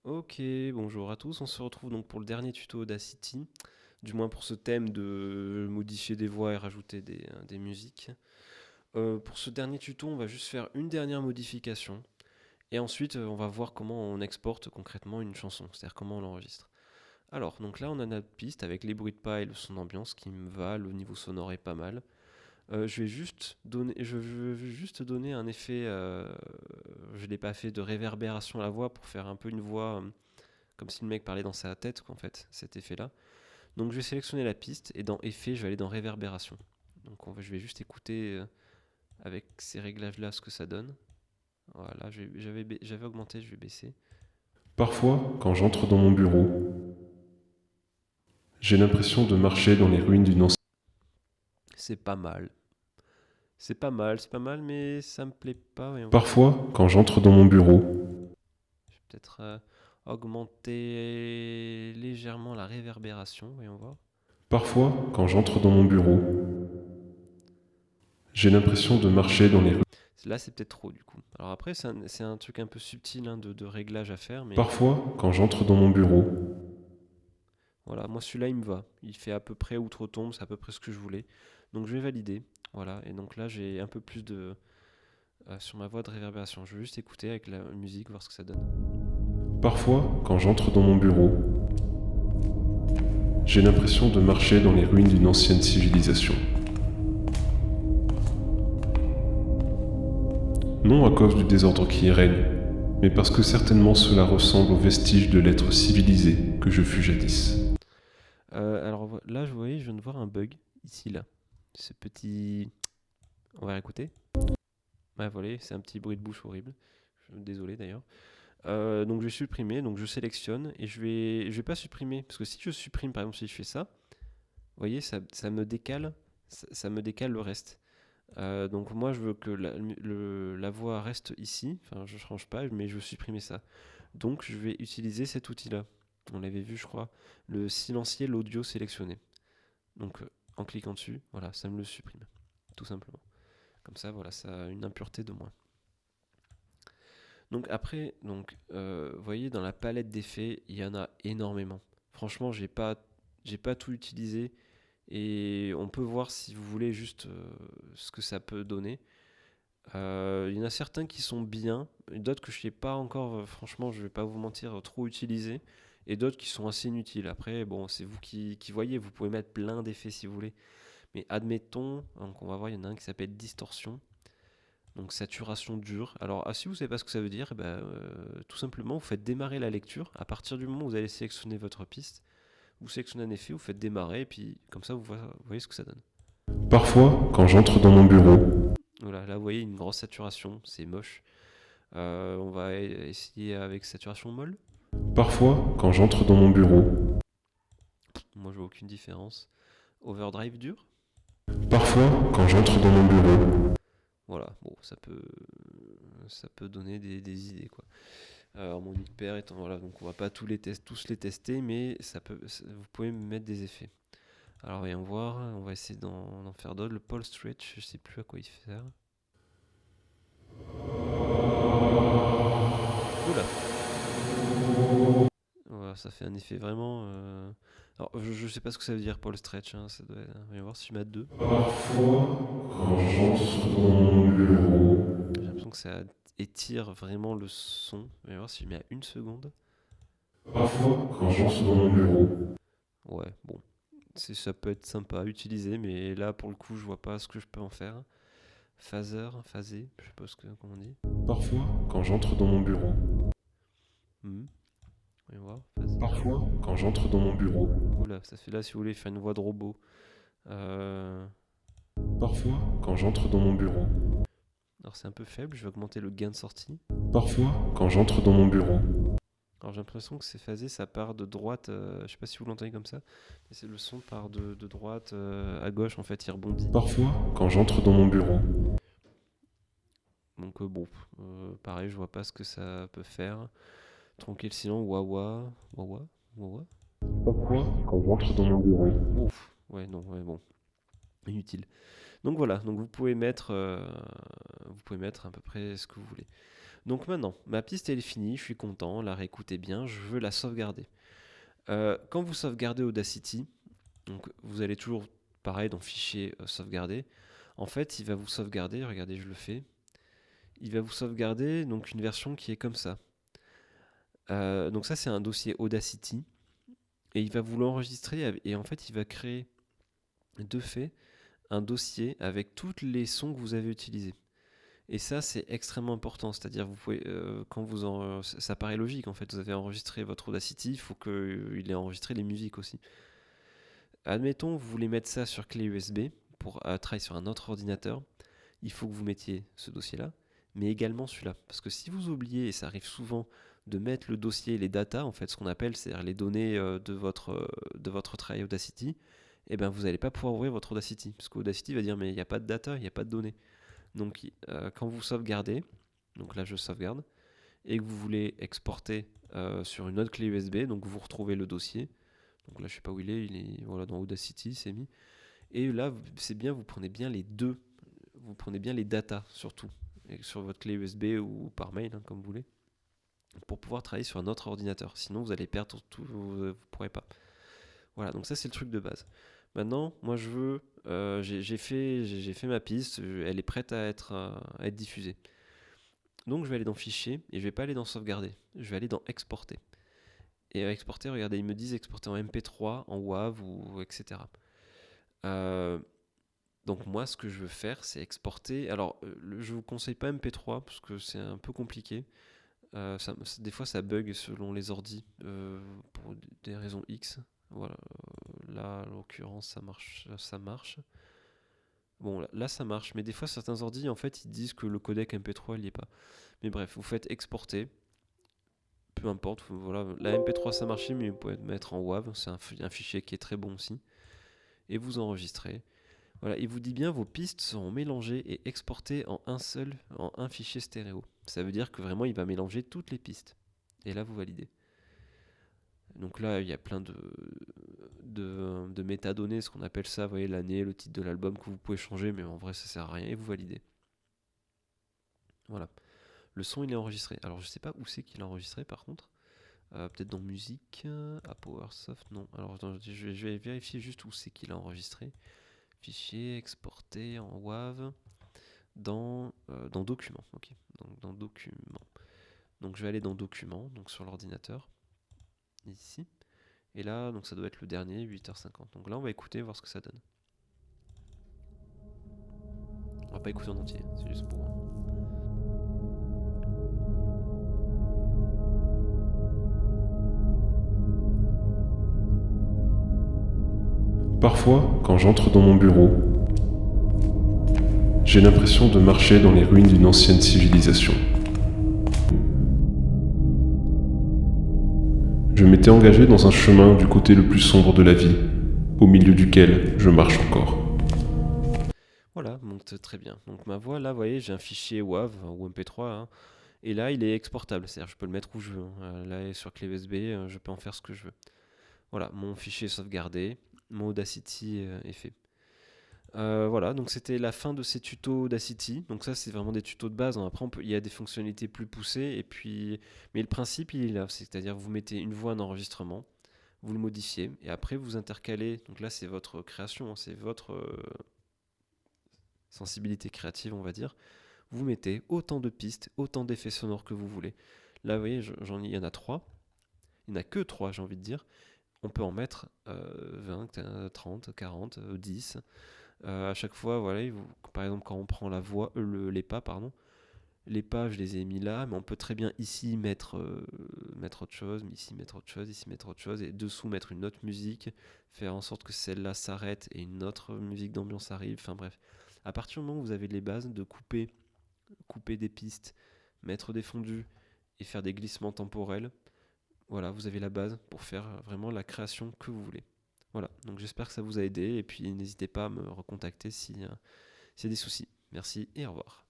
Ok, bonjour à tous, on se retrouve donc pour le dernier tuto Audacity, du moins pour ce thème de modifier des voix et rajouter des musiques. Pour ce dernier tuto, on va juste faire une dernière modification, et ensuite on va voir comment on exporte concrètement une chanson, c'est-à-dire comment on l'enregistre. Alors, donc là on a notre piste avec les bruits de pas et le son d'ambiance qui me va, le niveau sonore est pas mal. Je vais juste donner un effet, je l'ai pas fait de réverbération à la voix pour faire un peu une voix comme si le mec parlait dans sa tête, en fait, cet effet-là. Donc je vais sélectionner la piste et dans effet, je vais aller dans réverbération. Donc je vais juste écouter avec ces réglages-là ce que ça donne. Voilà, j'avais augmenté, je vais baisser. Parfois, quand j'entre dans mon bureau, j'ai l'impression de marcher dans les ruines d'une ancienne... C'est pas mal. C'est pas mal, mais ça me plaît pas. Voyons voir. Parfois, quand j'entre dans mon bureau, Je vais peut-être augmenter légèrement la réverbération. Voyons voir. parfois, quand j'entre dans mon bureau, j'ai l'impression de marcher dans les ruines... Là, c'est peut-être trop du coup. Alors après, c'est un truc un peu subtil hein, de réglage à faire, mais Parfois, quand j'entre dans mon bureau, voilà, moi celui-là il me va. Il fait à peu près outre-tombe, c'est à peu près ce que je voulais. Donc je vais valider. Voilà, et donc là j'ai un peu plus de sur ma voix de réverbération. Je vais juste écouter avec la musique, voir ce que ça donne. parfois, quand j'entre dans mon bureau, j'ai l'impression de marcher dans les ruines d'une ancienne civilisation. Non à cause du désordre qui y règne, mais parce que certainement cela ressemble aux vestiges de l'être civilisé que je fus jadis. Alors là, je voyais, je viens de voir un bug ici là. Ce petit, on va écouter. Ouais, voilà, c'est un petit bruit de bouche horrible. Désolé d'ailleurs. Donc je vais supprimer, donc je sélectionne et je vais pas supprimer parce que si je supprime par exemple si je fais ça, vous voyez, ça me décale, ça me décale le reste. Donc moi je veux que la voix reste ici, enfin je ne change pas, mais je veux supprimer ça. Donc je vais utiliser cet outil-là. On l'avait vu je crois, le silencier l'audio sélectionné. Donc en cliquant dessus, voilà, ça me le supprime, tout simplement. Comme ça, voilà, ça a une impureté de moins. Donc après, vous voyez dans la palette d'effets, il y en a énormément. Franchement, j'ai pas tout utilisé et on peut voir si vous voulez juste ce que ça peut donner. Il y en a certains qui sont bien, d'autres que je n'ai pas encore, franchement, je vais pas vous mentir, trop utilisé, et d'autres qui sont assez inutiles. Après, bon, c'est vous qui voyez, vous pouvez mettre plein d'effets si vous voulez. Mais admettons, donc on va voir, il y en a un qui s'appelle distorsion, donc saturation dure. Alors, si vous ne savez pas ce que ça veut dire, eh ben, tout simplement, vous faites démarrer la lecture. À partir du moment où vous allez sélectionner votre piste, vous sélectionnez un effet, vous faites démarrer, et puis comme ça, vous voyez ce que ça donne. Parfois, quand j'entre dans mon bureau, Voilà, là, vous voyez une grosse saturation, c'est moche. On va essayer avec saturation molle. parfois, quand j'entre dans mon bureau, Moi, je vois aucune différence. Overdrive dur. parfois, quand j'entre dans mon bureau, Voilà, bon, ça peut donner des idées, quoi. Harmonique pair étant, voilà, donc on va pas tous les tester, mais vous pouvez mettre des effets. Alors, voyons voir, on va essayer d'en faire d'autres. Le pole stretch, je sais plus à quoi il sert. Oula, voilà, ça fait un effet vraiment. Alors, je sais pas ce que ça veut dire pole stretch, hein, ça doit être. Voyons voir si je mets à 2. parfois, quand j'entre dans mon bureau, J'ai l'impression que ça étire vraiment le son. Voyons voir si je mets à 1 seconde. parfois, quand j'entre dans mon bureau, Ouais, bon. Ça peut être sympa à utiliser, mais là pour le coup je vois pas ce que je peux en faire. Phaser, phasé, je sais pas comment on dit. parfois, quand j'entre dans mon bureau, Hmm. Voyons voir, phasé. parfois, quand j'entre dans mon bureau, Oula, ça fait là si vous voulez faire une voix de robot. Euh, parfois, quand j'entre dans mon bureau, Alors c'est un peu faible, je vais augmenter le gain de sortie. parfois, quand j'entre dans mon bureau, Alors j'ai l'impression que c'est phasé, ça part de droite, je sais pas si vous l'entendez comme ça, mais c'est le son part de droite à gauche en fait, il rebondit. parfois, quand j'entre dans mon bureau, Donc bon, pareil, je vois pas ce que ça peut faire. Tronquer le silence, wawa, wawa, wawa. parfois, quand j'entre dans mon bureau, Ouf, ouais, non, ouais, bon, inutile. Donc voilà, donc vous pouvez mettre à peu près ce que vous voulez. Donc maintenant, ma piste elle est finie, je suis content, la réécoutez bien, je veux la sauvegarder. Quand vous sauvegardez Audacity, donc vous allez toujours pareil dans fichier sauvegarder. En fait, il va vous sauvegarder, regardez, je le fais. Il va vous sauvegarder donc une version qui est comme ça. Donc ça c'est un dossier Audacity et il va vous l'enregistrer et en fait il va créer de fait un dossier avec tous les sons que vous avez utilisés. Et ça c'est extrêmement important, c'est-à-dire vous pouvez quand ça paraît logique en fait, vous avez enregistré votre Audacity, il faut qu'il ait enregistré les musiques aussi. Admettons vous voulez mettre ça sur clé USB pour travailler sur un autre ordinateur, il faut que vous mettiez ce dossier-là, mais également celui-là. Parce que si vous oubliez, et ça arrive souvent, de mettre le dossier, les datas, en fait, ce qu'on appelle, c'est-à-dire les données de votre travail Audacity, eh ben vous n'allez pas pouvoir ouvrir votre Audacity. Parce qu'Audacity va dire, mais il n'y a pas de data, il n'y a pas de données. Donc, quand vous sauvegardez, donc là je sauvegarde, et que vous voulez exporter sur une autre clé USB, donc vous retrouvez le dossier. Donc là, je ne sais pas où il est voilà, dans Audacity, c'est mis. Et là, c'est bien, vous prenez bien les deux. Vous prenez bien les datas surtout, sur votre clé USB ou par mail, comme vous voulez, pour pouvoir travailler sur un autre ordinateur. Sinon, vous allez perdre tout, vous ne pourrez pas. Voilà, donc ça c'est le truc de base. Maintenant, moi je veux, j'ai fait ma piste, elle est prête à être diffusée. Donc je vais aller dans Fichier et je vais pas aller dans Sauvegarder, je vais aller dans Exporter. Et à exporter, regardez, ils me disent exporter en MP3, en WAV ou etc. Donc moi, ce que je veux faire, c'est exporter. Alors, je vous conseille pas MP3 parce que c'est un peu compliqué. Des fois, ça bug selon les ordis pour des raisons X. Voilà. Là, en l'occurrence, ça marche. Bon, là, ça marche. Mais des fois, certains ordis, en fait, ils disent que le codec MP3, il n'y est pas. Mais bref, vous faites exporter. Peu importe. Voilà. La MP3, ça marchait, mais vous pouvez mettre en WAV. C'est un fichier qui est très bon aussi. Et vous enregistrez. Voilà, il vous dit bien vos pistes seront mélangées et exportées en un fichier stéréo. Ça veut dire que vraiment il va mélanger toutes les pistes. Et là vous validez. Donc là il y a plein de métadonnées, ce qu'on appelle ça, vous voyez l'année, le titre de l'album que vous pouvez changer, mais en vrai ça sert à rien et vous validez. Voilà. Le son il est enregistré. Alors je sais pas où c'est qu'il est enregistré par contre. Peut-être dans musique, à PowerSoft, non. Alors attends, je vais vérifier juste où c'est qu'il a enregistré. Fichier exporté en WAV dans Documents. Ok, donc dans Documents. Donc je vais aller dans Documents, donc sur l'ordinateur, ici. Et là, donc ça doit être le dernier, 8h50. Donc là, on va écouter, voir ce que ça donne. On va pas écouter en entier, c'est juste pour... Parfois, quand j'entre dans mon bureau, j'ai l'impression de marcher dans les ruines d'une ancienne civilisation. Je m'étais engagé dans un chemin du côté le plus sombre de la vie, au milieu duquel je marche encore. Voilà, donc très bien. Donc ma voix, là, vous voyez, j'ai un fichier WAV ou MP3, hein, et là, il est exportable, c'est-à-dire je peux le mettre où je veux. Là, sur clé USB, je peux en faire ce que je veux. Voilà, mon fichier est sauvegardé, mon Audacity est fait. Voilà, donc c'était la fin de ces tutos Audacity. Donc ça, c'est vraiment des tutos de base, hein. Après, il y a des fonctionnalités plus poussées, et puis... mais le principe, il est là. C'est-à-dire, vous mettez une voix en enregistrement, vous le modifiez, et après, vous intercalez. Donc là, c'est votre création, hein, c'est votre sensibilité créative, on va dire. Vous mettez autant de pistes, autant d'effets sonores que vous voulez. Là, vous voyez, il y en a 3. Il n'y en a que 3, j'ai envie de dire. On peut en mettre 20, 30, 40, 10. À chaque fois, voilà, par exemple, quand on prend la voix, les pas, je les ai mis là, mais on peut très bien ici mettre autre chose, mais ici mettre autre chose, ici mettre autre chose, et dessous mettre une autre musique, faire en sorte que celle-là s'arrête et une autre musique d'ambiance arrive. Enfin bref, à partir du moment où vous avez les bases de couper des pistes, mettre des fondus et faire des glissements temporels, voilà, vous avez la base pour faire vraiment la création que vous voulez. Voilà, donc j'espère que ça vous a aidé, et puis n'hésitez pas à me recontacter s'il y a des soucis. Merci et au revoir.